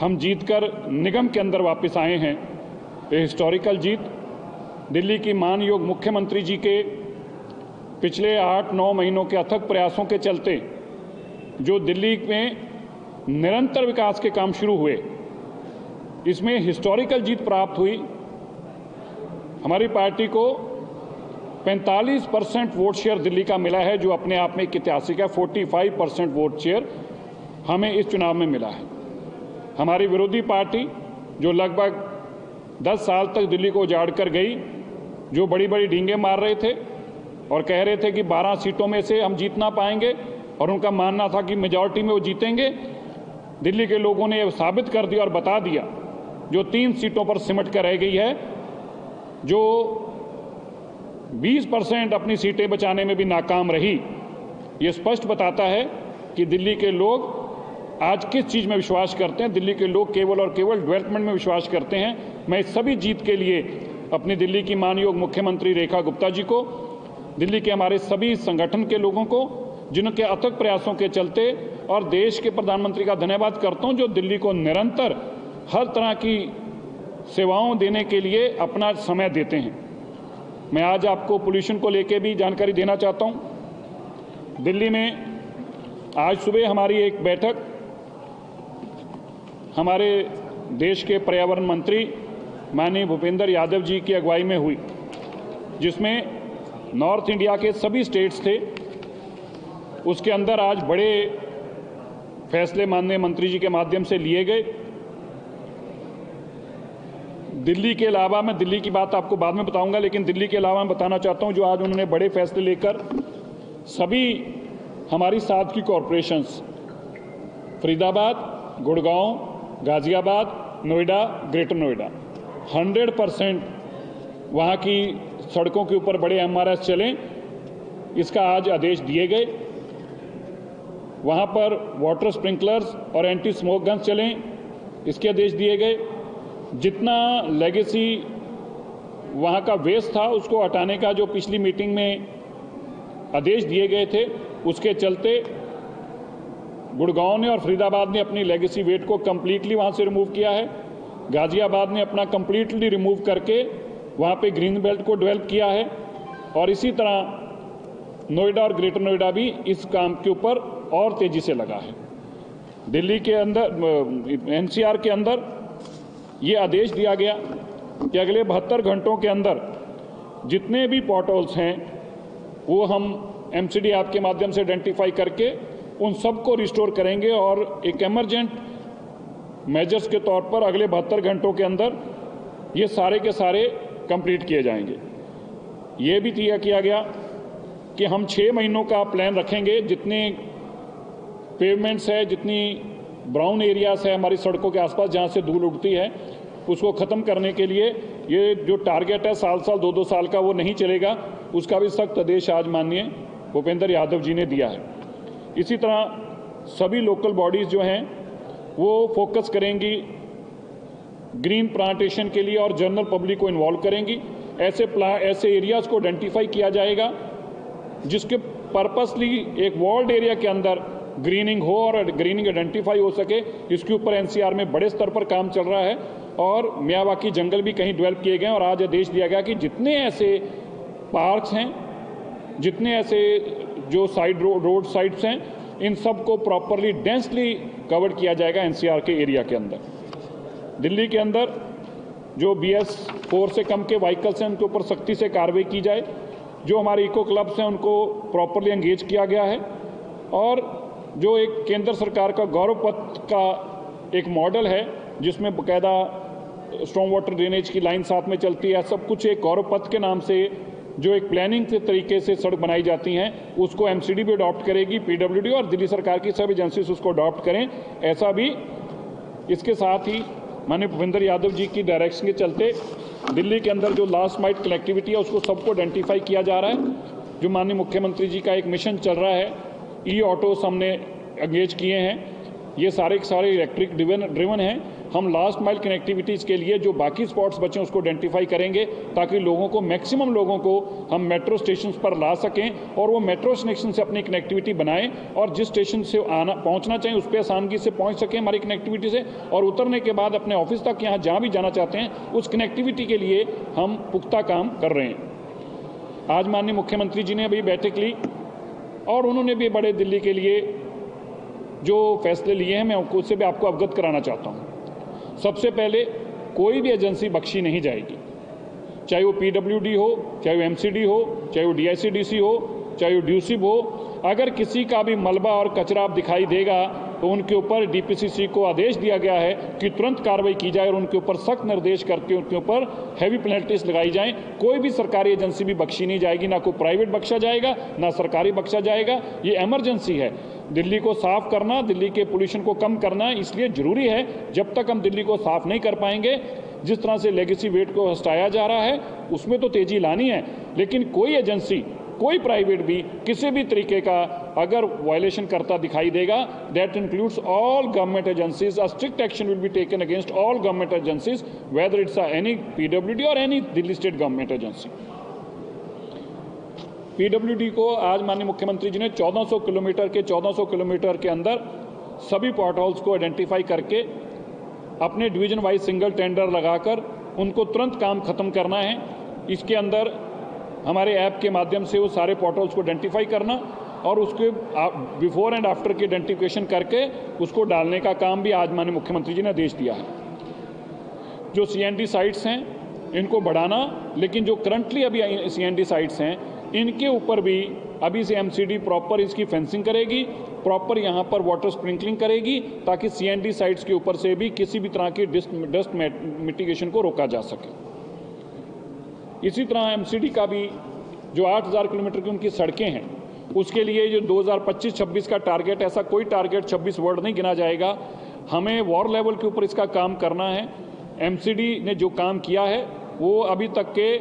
हम जीतकर निगम के अंदर वापस आए हैं। ये हिस्टोरिकल जीत दिल्ली की मानयोग मुख्यमंत्री जी के पिछले 8-9 महीनों के अथक प्रयासों के चलते जो दिल्ली में निरंतर विकास के काम शुरू हुए, इसमें हिस्टोरिकल जीत प्राप्त हुई। हमारी पार्टी को 45% वोट शेयर दिल्ली का मिला है, जो अपने आप में एक ऐतिहासिक है। 45% वोट शेयर हमें इस चुनाव में मिला है। हमारी विरोधी पार्टी जो लगभग 10 साल तक दिल्ली को उजाड़ कर गई, जो बड़ी बड़ी डींगे मार रहे थे और कह रहे थे कि 12 सीटों में से हम जीत ना पाएंगे, और उनका मानना था कि मेजॉरिटी में वो जीतेंगे, दिल्ली के लोगों ने साबित कर दिया और बता दिया। जो 3 सीटों पर सिमट कर रह गई है, जो 20% अपनी सीटें बचाने में भी नाकाम रही, ये स्पष्ट बताता है कि दिल्ली के लोग आज किस चीज़ में विश्वास करते हैं। दिल्ली के लोग केवल और केवल डेवलपमेंट में विश्वास करते हैं। मैं इस सभी जीत के लिए अपनी दिल्ली की मानयोग मुख्यमंत्री रेखा गुप्ता जी को, दिल्ली के हमारे सभी संगठन के लोगों को, जिनके अथक प्रयासों के चलते, और देश के प्रधानमंत्री का धन्यवाद करता हूं, जो दिल्ली को निरंतर हर तरह की सेवाओं देने के लिए अपना समय देते हैं। मैं आज आपको पोल्यूशन को लेकर भी जानकारी देना चाहता हूं। दिल्ली में आज सुबह हमारी एक बैठक हमारे देश के पर्यावरण मंत्री माननीय भूपेंद्र यादव जी की अगुवाई में हुई, जिसमें नॉर्थ इंडिया के सभी स्टेट्स थे। उसके अंदर आज बड़े फैसले माननीय मंत्री जी के माध्यम से लिए गए। दिल्ली के अलावा, मैं दिल्ली की बात आपको बाद में बताऊंगा, लेकिन दिल्ली के अलावा मैं बताना चाहता हूं जो आज उन्होंने बड़े फैसले लेकर सभी हमारी 7 की कॉरपोरेशंस फरीदाबाद, गुड़गांव, गाजियाबाद, नोएडा, ग्रेटर नोएडा 100% वहाँ की सड़कों के ऊपर बड़े MRS चलें, इसका आज आदेश दिए गए। वहाँ पर वाटर स्प्रिंकलर्स और एंटी स्मोक गन्स चलें, इसके आदेश दिए गए। जितना लेगेसी वहाँ का वेस्ट था उसको हटाने का जो पिछली मीटिंग में आदेश दिए गए थे, उसके चलते गुड़गांव ने और फरीदाबाद ने अपनी लेगेसी वेट को कम्प्लीटली वहाँ से रिमूव किया है। गाजियाबाद ने अपना कम्प्लीटली रिमूव करके वहाँ पे ग्रीन बेल्ट को डेवलप किया है, और इसी तरह नोएडा और ग्रेटर नोएडा भी इस काम के ऊपर और तेज़ी से लगा है। दिल्ली के अंदर NCR के अंदर ये आदेश दिया गया कि अगले 72 घंटों के अंदर जितने भी पॉट होल्स हैं वो हम MCD ऐप के माध्यम से आइडेंटिफाई करके उन सबको रिस्टोर करेंगे, और एक एमरजेंट मेजर्स के तौर पर अगले 72 घंटों के अंदर ये सारे के सारे कंप्लीट किए जाएंगे। ये भी तय किया गया कि हम 6 महीनों का प्लान रखेंगे। जितने पेवमेंट्स है, जितनी ब्राउन एरियाज़ है हमारी सड़कों के आसपास जहाँ से धूल उड़ती है, उसको ख़त्म करने के लिए ये जो टारगेट है साल 2-2 साल का, वो नहीं चलेगा। उसका भी सख्त आदेश आज माननीय भूपेंद्र यादव जी ने दिया है। इसी तरह सभी लोकल बॉडीज़ जो हैं वो फोकस करेंगी ग्रीन प्लांटेशन के लिए और जनरल पब्लिक को इन्वॉल्व करेंगी। ऐसे एरियाज़ को आइडेंटिफाई किया जाएगा जिसके पर्पसली एक वॉल्ड एरिया के अंदर ग्रीनिंग हो और ग्रीनिंग आइडेंटिफाई हो सके। इसके ऊपर NCR में बड़े स्तर पर काम चल रहा है, और मियावाकी जंगल भी कहीं डेवलप किए गए, और आज आदेश दिया गया कि जितने ऐसे पार्क्स हैं, जितने ऐसे जो साइड रोड साइड्स हैं, इन सब को प्रॉपरली डेंसली कवर किया जाएगा NCR के एरिया के अंदर। दिल्ली के अंदर जो BS4 से कम के व्हीकल्स हैं उनके ऊपर सख्ती से कार्रवाई की जाए। जो हमारे इको क्लब्स हैं उनको प्रॉपरली एंगेज किया गया है, और जो एक केंद्र सरकार का गौरव पथ का एक मॉडल है जिसमें बाकायदा स्ट्रॉन्ग वाटर ड्रेनेज की लाइन साथ में चलती है, सब कुछ एक गौरव पथ के नाम से जो एक प्लानिंग के तरीके से सड़क बनाई जाती हैं, उसको MCD भी अडॉप्ट करेगी, PWD और दिल्ली सरकार की सब एजेंसीज उसको अडॉप्ट करें। ऐसा भी इसके साथ ही माननीय भूपेंद्र यादव जी की डायरेक्शन के चलते दिल्ली के अंदर जो लास्ट माइल कनेक्टिविटी है उसको सबको आइडेंटिफाई किया जा रहा है। जो माननीय मुख्यमंत्री जी का एक मिशन चल रहा है, E-ऑटोस हमने एंगेज किए हैं, ये सारे के सारे इलेक्ट्रिक ड्रिवन हैं। हम लास्ट माइल कनेक्टिविटीज़ के लिए जो बाकी स्पॉट्स बचे उसको आइडेंटिफाई करेंगे, ताकि लोगों को, मैक्सिमम लोगों को हम मेट्रो स्टेशन पर ला सकें और वो मेट्रो स्टेशन से अपनी कनेक्टिविटी बनाएं और जिस स्टेशन से पहुंचना चाहिए उस पर आसानी से पहुंच सकें हमारी कनेक्टिविटी से, और उतरने के बाद अपने ऑफिस तक यहाँ जहाँ भी जाना चाहते हैं उस कनेक्टिविटी के लिए हम पुख्ता काम कर रहे हैं। आज माननीय मुख्यमंत्री जी ने अभी बैठक ली और उन्होंने भी बड़े दिल्ली के लिए जो फैसले लिए हैं मैं उससे भी आपको अवगत कराना चाहता हूँ। सबसे पहले, कोई भी एजेंसी बख्शी नहीं जाएगी, चाहे वो पीडब्ल्यूडी हो, चाहे वो एमसीडी हो, चाहे वो डीआईसीडीसी हो, चाहे वो ड्यूसिब हो। अगर किसी का भी मलबा और कचरा दिखाई देगा तो उनके ऊपर डीपीसीसी को आदेश दिया गया है कि तुरंत कार्रवाई की जाए और उनके ऊपर सख्त निर्देश करके उनके ऊपर हैवी पेनल्टीज लगाई जाएं। कोई भी सरकारी एजेंसी भी बख्शी नहीं जाएगी, ना कोई प्राइवेट बख्शा जाएगा ना सरकारी बख्शा जाएगा। ये इमरजेंसी है, दिल्ली को साफ करना, दिल्ली के पोल्यूशन को कम करना इसलिए ज़रूरी है। जब तक हम दिल्ली को साफ नहीं कर पाएंगे, जिस तरह से लेगेसी वेट को हटाया जा रहा है उसमें तो तेज़ी लानी है, लेकिन कोई एजेंसी, कोई प्राइवेट भी किसी भी तरीके का अगर वायलेशन करता दिखाई देगा, that includes all government agencies, a strict action will be taken against all government agencies, whether it's any PWD और any Delhi state government agency. PWD को आज माननीय मुख्यमंत्री जी ने 1400 किलोमीटर के अंदर सभी पॉट होल्स को आइडेंटिफाई करके अपने डिवीजन वाइज सिंगल टेंडर लगाकर उनको तुरंत काम खत्म करना है। इसके अंदर हमारे ऐप के माध्यम से वो सारे पॉट होल्स को आइडेंटिफाई करना और उसके बिफोर एंड आफ्टर की आइडेंटिफिकेशन करके उसको डालने का काम भी आज माननीय मुख्यमंत्री जी ने आदेश दिया है। जो सीएनडी साइट्स हैं इनको बढ़ाना, लेकिन जो करंटली अभी सीएनडी साइट्स हैं इनके ऊपर भी अभी से एमसीडी प्रॉपर इसकी फेंसिंग करेगी, प्रॉपर यहाँ पर वाटर स्प्रिंकलिंग करेगी, ताकि सीएनडी साइट्स के ऊपर से भी किसी भी तरह की डस्ट मिटिगेशन को रोका जा सके। इसी तरह एमसीडी का भी जो 8000 किलोमीटर की उनकी सड़कें हैं उसके लिए जो 2025-26 का टारगेट, ऐसा कोई टारगेट 26 वर्ड नहीं गिना जाएगा, हमें वॉर लेवल के ऊपर इसका काम करना है। एमसीडी ने जो काम किया है वो अभी तक के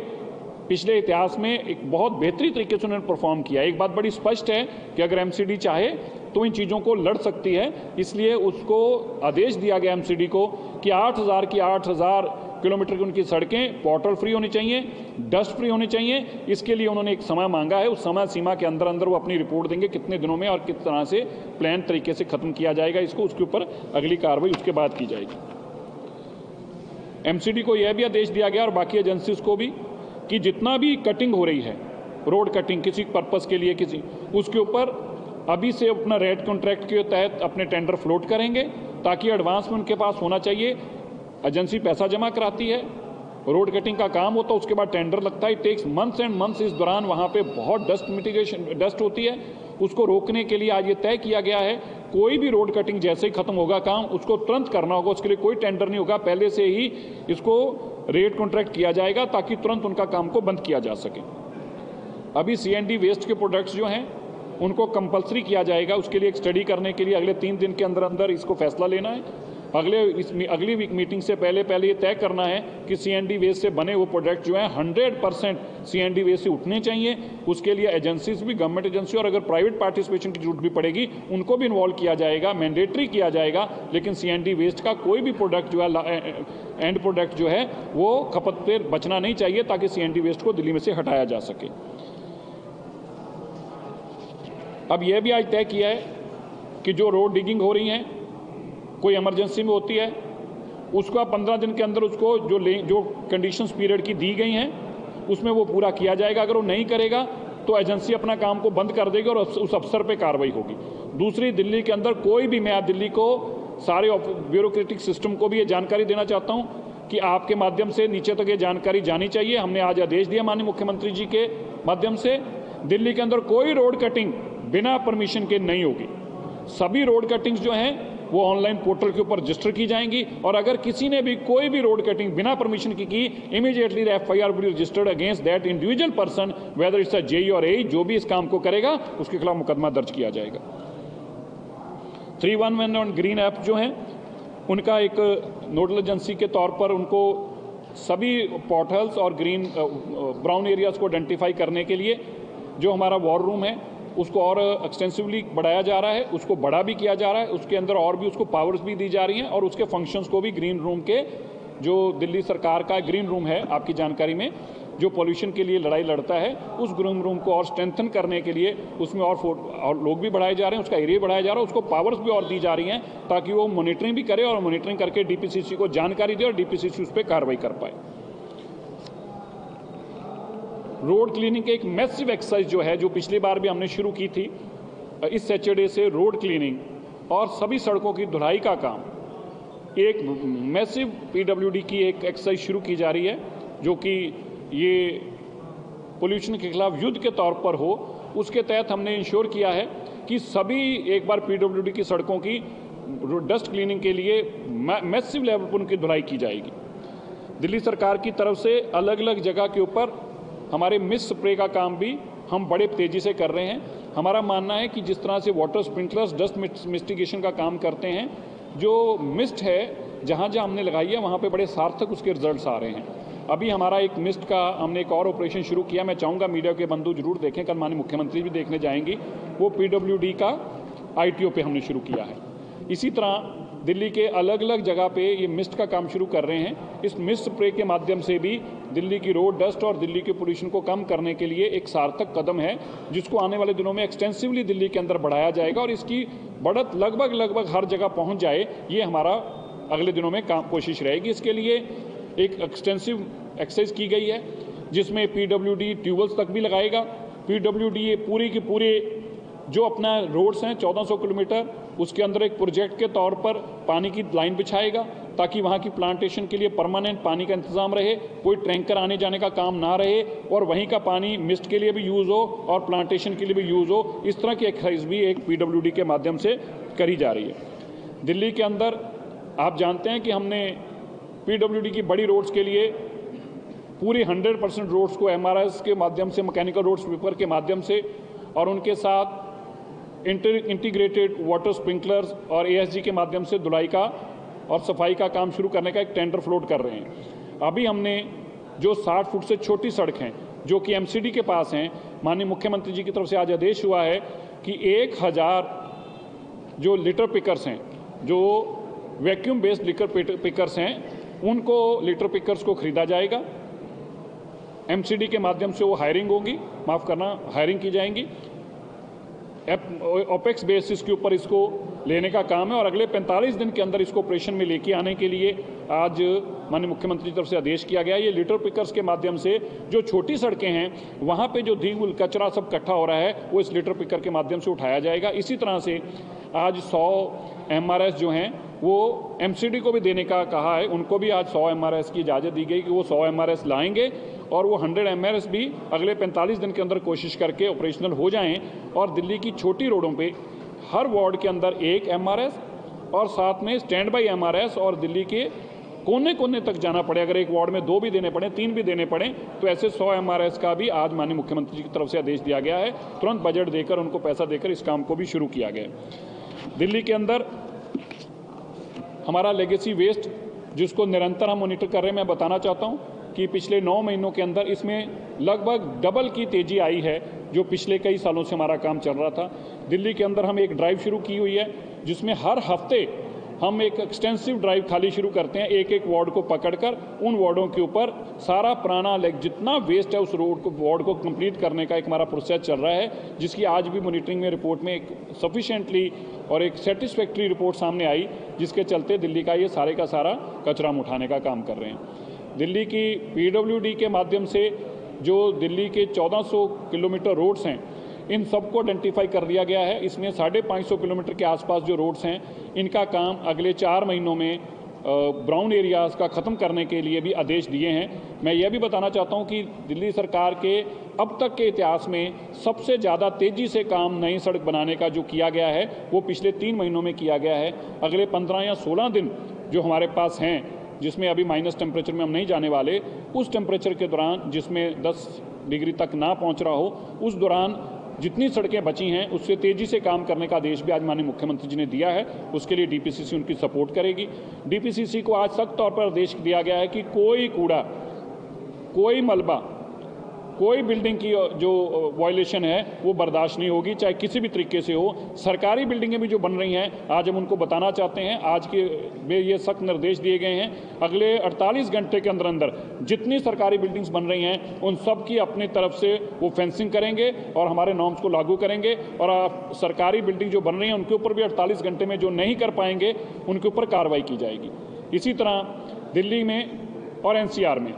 पिछले इतिहास में एक बहुत बेहतरीन तरीके से उन्होंने परफॉर्म किया। एक बात बड़ी स्पष्ट है कि अगर एमसीडी चाहे तो इन चीज़ों को लड़ सकती है, इसलिए उसको आदेश दिया गया एमसीडी को कि 8000 किलोमीटर की उनकी सड़कें पोर्टल फ्री होनी चाहिए, डस्ट फ्री होनी चाहिए। इसके लिए उन्होंने एक समय मांगा है, उस समय सीमा के अंदर अंदर वो अपनी रिपोर्ट देंगे कितने दिनों में और किस तरह से प्लान तरीके से ख़त्म किया जाएगा इसको, उसके ऊपर अगली कार्रवाई उसके बाद की जाएगी। एमसीडी को यह भी आदेश दिया गया और बाकी एजेंसीज को भी कि जितना भी कटिंग हो रही है, रोड कटिंग किसी पर्पस के लिए किसी, उसके ऊपर अभी से अपना रेट कॉन्ट्रैक्ट के तहत अपने टेंडर फ्लोट करेंगे, ताकि एडवांस में उनके पास होना चाहिए। एजेंसी पैसा जमा कराती है, रोड कटिंग का काम होता है, उसके बाद टेंडर लगता है, it takes months and months. इस दौरान वहाँ पे बहुत डस्ट होती है, उसको रोकने के लिए आज ये तय किया गया है कोई भी रोड कटिंग जैसे ही खत्म होगा काम उसको तुरंत करना होगा, उसके लिए कोई टेंडर नहीं होगा, पहले से ही इसको रेट कॉन्ट्रैक्ट किया जाएगा ताकि तुरंत उनका काम को बंद किया जा सके। अभी सीएनडी वेस्ट के प्रोडक्ट्स जो हैं उनको कंपलसरी किया जाएगा, उसके लिए एक स्टडी करने के लिए अगले 3 दिन के अंदर अंदर इसको फैसला लेना है। अगली वीक मीटिंग से पहले ये तय करना है कि सीएनडी वेस्ट से बने वो प्रोडक्ट जो हैं 100% सीएनडी वेस्ट से उठने चाहिए। उसके लिए एजेंसीज भी, गवर्नमेंट एजेंसी और अगर प्राइवेट पार्टिसिपेशन की जरूरत भी पड़ेगी उनको भी इन्वॉल्व किया जाएगा, मैंडेटरी किया जाएगा। लेकिन सीएनडी वेस्ट का कोई भी प्रोडक्ट जो है, एंड प्रोडक्ट जो है वो खपत पे बचना नहीं चाहिए, ताकि सीएनडी वेस्ट को दिल्ली में से हटाया जा सके। अब यह भी आज तय किया है कि जो रोड डिगिंग हो रही हैं, कोई इमरजेंसी में होती है, उसका 15 दिन के अंदर उसको जो कंडीशंस पीरियड की दी गई हैं उसमें वो पूरा किया जाएगा। अगर वो नहीं करेगा तो एजेंसी अपना काम को बंद कर देगी और उस अफसर पे कार्रवाई होगी। दूसरी, दिल्ली के अंदर कोई भी, मैं आज दिल्ली को सारे ब्यूरोक्रेटिक सिस्टम को भी ये जानकारी देना चाहता हूँ कि आपके माध्यम से नीचे तक ये जानकारी जानी चाहिए। हमने आज आदेश दिया माननीय मुख्यमंत्री जी के माध्यम से, दिल्ली के अंदर कोई रोड कटिंग बिना परमिशन के नहीं होगी। सभी रोड कटिंग्स जो हैं वो ऑनलाइन पोर्टल के ऊपर रजिस्टर की जाएंगी और अगर किसी ने भी कोई भी रोड कटिंग बिना परमिशन की immediately FIR will be registered against that individual person, whether it's a JE और एई, जो भी इस काम को करेगा उसके खिलाफ मुकदमा दर्ज किया जाएगा। 311 और ग्रीन ऐप जो हैं उनका एक नोडल एजेंसी के तौर पर उनको सभी पोर्टल्स और ग्रीन ब्राउन एरियाज को आइडेंटिफाई करने के लिए जो हमारा वॉर रूम है उसको और एक्सटेंसिवली बढ़ाया जा रहा है, उसको बड़ा भी किया जा रहा है, उसके अंदर और भी उसको पावर्स भी दी जा रही हैं और उसके फंक्शंस को भी ग्रीन रूम के, जो दिल्ली सरकार का ग्रीन रूम है आपकी जानकारी में, जो पॉल्यूशन के लिए लड़ाई लड़ता है, उस ग्रीन रूम को और स्ट्रेंथन करने के लिए उसमें और लोग भी बढ़ाए जा रहे हैं, उसका एरिया बढ़ाया जा रहा है, उसको पावर्स भी और दी जा रही हैं ताकि वो मॉनिटरिंग भी करे और मॉनिटरिंग करके डीपीसीसी को जानकारी दे और डीपीसीसी उस पर कार्रवाई कर पाए। रोड क्लीनिंग के एक मैसिव एक्सरसाइज जो है, जो पिछली बार भी हमने शुरू की थी, इस सैटरडे से रोड क्लीनिंग और सभी सड़कों की धुलाई का काम, एक मैसिव पीडब्ल्यूडी की एक एक्सरसाइज शुरू की जा रही है, जो कि ये पोल्यूशन के खिलाफ युद्ध के तौर पर हो। उसके तहत हमने इंश्योर किया है कि सभी एक बार पीडब्ल्यूडी की सड़कों की डस्ट क्लीनिंग के लिए मैसिव लेवल पर उनकी धुलाई की जाएगी। दिल्ली सरकार की तरफ से अलग अलग जगह के ऊपर हमारे मिस्ट स्प्रे का काम भी हम बड़े तेज़ी से कर रहे हैं। हमारा मानना है कि जिस तरह से वाटर स्प्रिंकलर्स डस्ट मिस्टिगेशन का काम करते हैं, जो मिस्ट है जहाँ जहाँ हमने लगाई है वहाँ पे बड़े सार्थक उसके रिजल्ट्स आ रहे हैं। अभी हमारा एक मिस्ट का हमने एक और ऑपरेशन शुरू किया, मैं चाहूँगा मीडिया के बंधु जरूर देखें, कल माननीय मुख्यमंत्री भी देखने जाएंगी, वो पीडब्ल्यूडी का आईटीओ पे हमने शुरू किया है। इसी तरह दिल्ली के अलग अलग जगह पे ये मिस्ट का काम शुरू कर रहे हैं। इस मिस्ट स्प्रे के माध्यम से भी दिल्ली की रोड डस्ट और दिल्ली के पोल्यूशन को कम करने के लिए एक सार्थक कदम है, जिसको आने वाले दिनों में एक्सटेंसिवली दिल्ली के अंदर बढ़ाया जाएगा और इसकी बढ़त लगभग हर जगह पहुंच जाए, ये हमारा अगले दिनों में कोशिश रहेगी। इसके लिए एक एक्सटेंसिव एक्सरसाइज की गई है, जिसमें पीडब्ल्यूडी ट्यूबवेल्स तक भी लगाएगा। पीडब्ल्यूडी ये पूरी की पूरी जो अपना रोड्स हैं 1400 किलोमीटर, उसके अंदर एक प्रोजेक्ट के तौर पर पानी की लाइन बिछाएगा ताकि वहाँ की प्लांटेशन के लिए परमानेंट पानी का इंतजाम रहे, कोई टैंकर आने जाने का काम ना रहे और वहीं का पानी मिस्ट के लिए भी यूज़ हो और प्लांटेशन के लिए भी यूज़ हो। इस तरह की एक्सरसाइज भी एक पीडब्ल्यूडी के माध्यम से करी जा रही है। दिल्ली के अंदर आप जानते हैं कि हमने पीडब्ल्यूडी की बड़ी रोड्स के लिए पूरी 100% रोड्स को एमआरएस के माध्यम से, मैकेनिकल रोड स्वीपर के माध्यम से और उनके साथ इंटीग्रेटेड वाटर स्प्रिंकलर्स और एएसजी के माध्यम से धुलाई का और सफाई का काम शुरू करने का एक टेंडर फ्लोट कर रहे हैं। अभी हमने जो 60 फुट से छोटी सड़क हैं जो कि एमसीडी के पास हैं, माननीय मुख्यमंत्री जी की तरफ से आज आदेश हुआ है कि 1000 जो लिटर पिकर्स हैं, जो वैक्यूम बेस्ड लिटर पिकर्स हैं, उनको लिटर पिकर्स को खरीदा जाएगा। एमसीडी के माध्यम से वो हायरिंग होगी, हायरिंग की जाएंगी। ओपेक्स बेसिस के ऊपर इसको लेने का काम है और अगले 45 दिन के अंदर इसको ऑपरेशन में लेके आने के लिए आज माननीय मुख्यमंत्री की तरफ से आदेश किया गया है। ये लिटर पिकर्स के माध्यम से जो छोटी सड़कें हैं वहाँ पे जो धूल कचरा सब इकट्ठा हो रहा है वो इस लिटर पिकर के माध्यम से उठाया जाएगा। इसी तरह से आज 100 एमआरएस जो हैं वो एमसीडी को भी देने का कहा है, उनको भी आज 100 एमआरएस की इजाज़त दी गई कि वो 100 एमआरएस लाएंगे और वो 100 एमआरएस भी अगले 45 दिन के अंदर कोशिश करके ऑपरेशनल हो जाएं और दिल्ली की छोटी रोडों पे हर वार्ड के अंदर 1 एमआरएस और साथ में स्टैंड बाई एमआरएस और दिल्ली के कोने कोने तक जाना पड़े, अगर एक वार्ड में 2 भी देने पड़े, 3 भी देने पड़े, तो ऐसे 100 एमआरएस का भी आज माननीय मुख्यमंत्री जी की तरफ से आदेश दिया गया है। तुरंत बजट देकर उनको पैसा देकर इस काम को भी शुरू किया गया। दिल्ली के अंदर हमारा लेगेसी वेस्ट जिसको निरंतर हम मॉनिटर कर रहे हैं, मैं बताना चाहता हूँ कि पिछले 9 महीनों के अंदर इसमें लगभग डबल की तेज़ी आई है जो पिछले कई सालों से हमारा काम चल रहा था। दिल्ली के अंदर हम एक ड्राइव शुरू की हुई है जिसमें हर हफ्ते हम एक एक्सटेंसिव ड्राइव खाली शुरू करते हैं, एक एक वार्ड को पकड़कर उन वार्डों के ऊपर सारा पुराना जितना वेस्ट है उस रोड को वार्ड को कंप्लीट करने का एक हमारा प्रोसेस चल रहा है, जिसकी आज भी मॉनिटरिंग में रिपोर्ट में एक सफिशिएंटली और एक सेटिस्फैक्ट्री रिपोर्ट सामने आई, जिसके चलते दिल्ली का ये सारे का सारा कचरा हम उठाने का काम कर रहे हैं। दिल्ली की पीडब्ल्यूडी के माध्यम से जो दिल्ली के 1400 किलोमीटर रोड्स हैं इन सबको आइडेंटिफाई कर दिया गया है। इसमें 550 किलोमीटर के आसपास जो रोड्स हैं इनका काम अगले 4 महीनों में ब्राउन एरियाज़ का ख़त्म करने के लिए भी आदेश दिए हैं। मैं यह भी बताना चाहता हूं कि दिल्ली सरकार के अब तक के इतिहास में सबसे ज़्यादा तेज़ी से काम नई सड़क बनाने का जो किया गया है वो पिछले 3 महीनों में किया गया है। अगले 15 या 16 दिन जो हमारे पास हैं, जिसमें अभी माइनस टेम्परेचर में हम नहीं जाने वाले, उस टेम्परेचर के दौरान जिसमें 10 डिग्री तक ना पहुँच रहा हो, उस दौरान जितनी सड़कें बची हैं उससे तेज़ी से काम करने का आदेश भी आज माननीय मुख्यमंत्री जी ने दिया है। उसके लिए डीपीसीसी उनकी सपोर्ट करेगी। डीपीसीसी को आज सख्त तौर पर आदेश दिया गया है कि कोई कूड़ा, कोई मलबा कोई बिल्डिंग की जो वायलेशन है वो बर्दाश्त नहीं होगी, चाहे किसी भी तरीके से हो। सरकारी बिल्डिंगें भी जो बन रही हैं, आज हम उनको बताना चाहते हैं, आज के में ये सख्त निर्देश दिए गए हैं, अगले 48 घंटे के अंदर अंदर जितनी सरकारी बिल्डिंग्स बन रही हैं उन सब की अपनी तरफ से वो फेंसिंग करेंगे और हमारे नॉर्म्स को लागू करेंगे, और सरकारी बिल्डिंग जो बन रही हैं उनके ऊपर भी 48 घंटे में जो नहीं कर पाएंगे उनके ऊपर कार्रवाई की जाएगी। इसी तरह दिल्ली में और एनसीआर में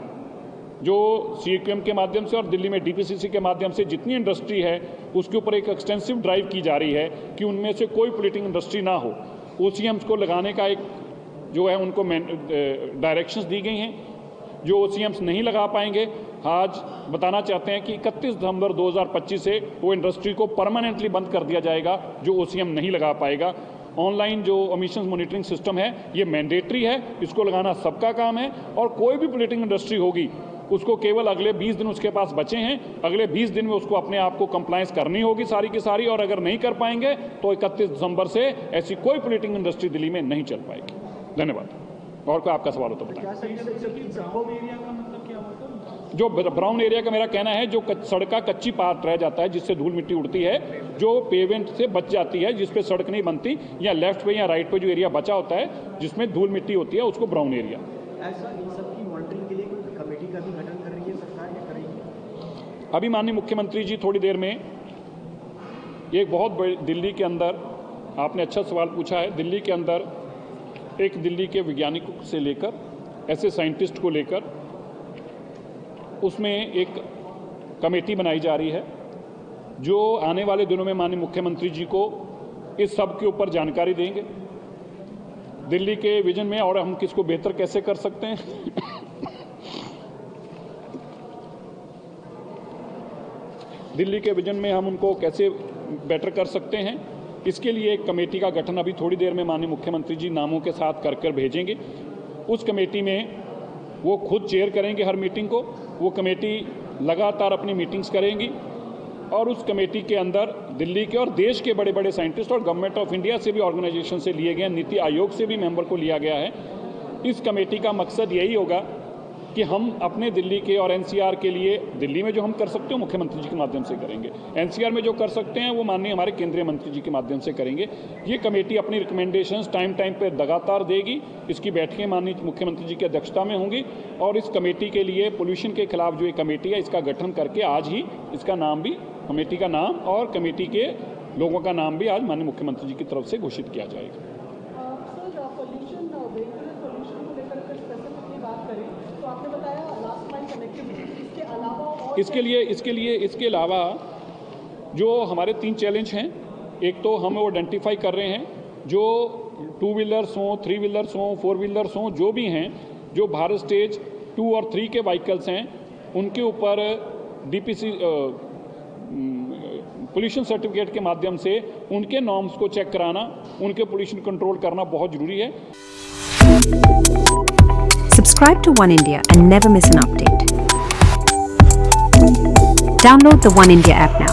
जो सीक्यूएम के माध्यम से और दिल्ली में डीपीसीसी के माध्यम से जितनी इंडस्ट्री है उसके ऊपर एक एक्सटेंसिव ड्राइव की जा रही है कि उनमें से कोई पोल्यूटिंग इंडस्ट्री ना हो। ओसीएम्स को लगाने का एक जो है उनको डायरेक्शंस दी गई हैं। जो ओसीएम्स नहीं लगा पाएंगे, आज बताना चाहते हैं कि 31 दिसंबर 2025 से वो इंडस्ट्री को परमानेंटली बंद कर दिया जाएगा जो ओसीएम नहीं लगा पाएगा। ऑनलाइन जो एमिशंस मॉनिटरिंग सिस्टम है ये मैंडेटरी है, इसको लगाना सबका काम है, और कोई भी पोल्यूटिंग इंडस्ट्री होगी उसको केवल अगले 20 दिन उसके पास बचे हैं, अगले 20 दिन में उसको अपने आप को कंप्लायंस करनी होगी सारी की सारी, और अगर नहीं कर पाएंगे तो 31 दिसंबर से ऐसी कोई पोल्यूटिंग इंडस्ट्री दिल्ली में नहीं चल पाएगी। धन्यवाद। और कोई आपका सवाल हो तो बताएं। जो ब्राउन एरिया का मेरा कहना है, जो सड़क का कच्ची पार्ट रह जाता है जिससे धूल मिट्टी उड़ती है, जो पेवेंट से बच जाती है, जिस पे सड़क नहीं बनती, या लेफ्ट पे या राइट पे जो एरिया बचा होता है जिसमें धूल मिट्टी होती है, उसको ब्राउन एरिया। ऐसा इन सब की मॉनिटरिंग के लिए कोई कमेटी का भी गठन कर रही है सरकार या करेगी? अभी माननीय मुख्यमंत्री जी थोड़ी देर में एक बहुत बड़ी दिल्ली के अंदर, आपने अच्छा सवाल पूछा है, दिल्ली के अंदर एक दिल्ली के वैज्ञानिकों से लेकर ऐसे साइंटिस्ट को लेकर उसमें एक कमेटी बनाई जा रही है जो आने वाले दिनों में माननीय मुख्यमंत्री जी को इस सब के ऊपर जानकारी देंगे, दिल्ली के विजन में, और हम किसको बेहतर कैसे कर सकते हैं दिल्ली के विजन में हम उनको कैसे बेटर कर सकते हैं, इसके लिए एक कमेटी का गठन अभी थोड़ी देर में माननीय मुख्यमंत्री जी नामों के साथ कर भेजेंगे। उस कमेटी में वो खुद चेयर करेंगे हर मीटिंग को, वो कमेटी लगातार अपनी मीटिंग्स करेंगी, और उस कमेटी के अंदर दिल्ली के और देश के बड़े बड़े साइंटिस्ट और गवर्नमेंट ऑफ इंडिया से भी ऑर्गेनाइजेशन से लिए गए, नीति आयोग से भी मेंबर को लिया गया है। इस कमेटी का मकसद यही होगा कि हम अपने दिल्ली के और एनसीआर के लिए, दिल्ली में जो हम कर सकते हो मुख्यमंत्री जी के माध्यम से करेंगे, एनसीआर में जो कर सकते हैं वो माननीय हमारे केंद्रीय मंत्री जी के माध्यम से करेंगे। ये कमेटी अपनी रिकमेंडेशंस टाइम पे लगातार देगी, इसकी बैठकें माननीय मुख्यमंत्री जी की अध्यक्षता में होंगी, और इस कमेटी के लिए पोल्यूशन के खिलाफ जो ये कमेटी है इसका गठन करके आज ही इसका नाम भी, कमेटी का नाम और कमेटी के लोगों का नाम भी आज माननीय मुख्यमंत्री जी की तरफ से घोषित किया जाएगा। इसके अलावा जो हमारे 3 चैलेंज हैं, एक तो हम वो आइडेंटिफाई कर रहे हैं जो 2 व्हीलर्स हों, 3 व्हीलर्स हों, 4 व्हीलर्स हों, जो भी हैं, जो भारत स्टेज 2 और 3 के व्हीकल्स हैं, उनके ऊपर डीपीसी पोल्यूशन सर्टिफिकेट के माध्यम से उनके नॉर्म्स को चेक कराना, उनके पोल्यूशन कंट्रोल करना बहुत जरूरी है। Subscribe to One India and never miss an update. Download the One India app now.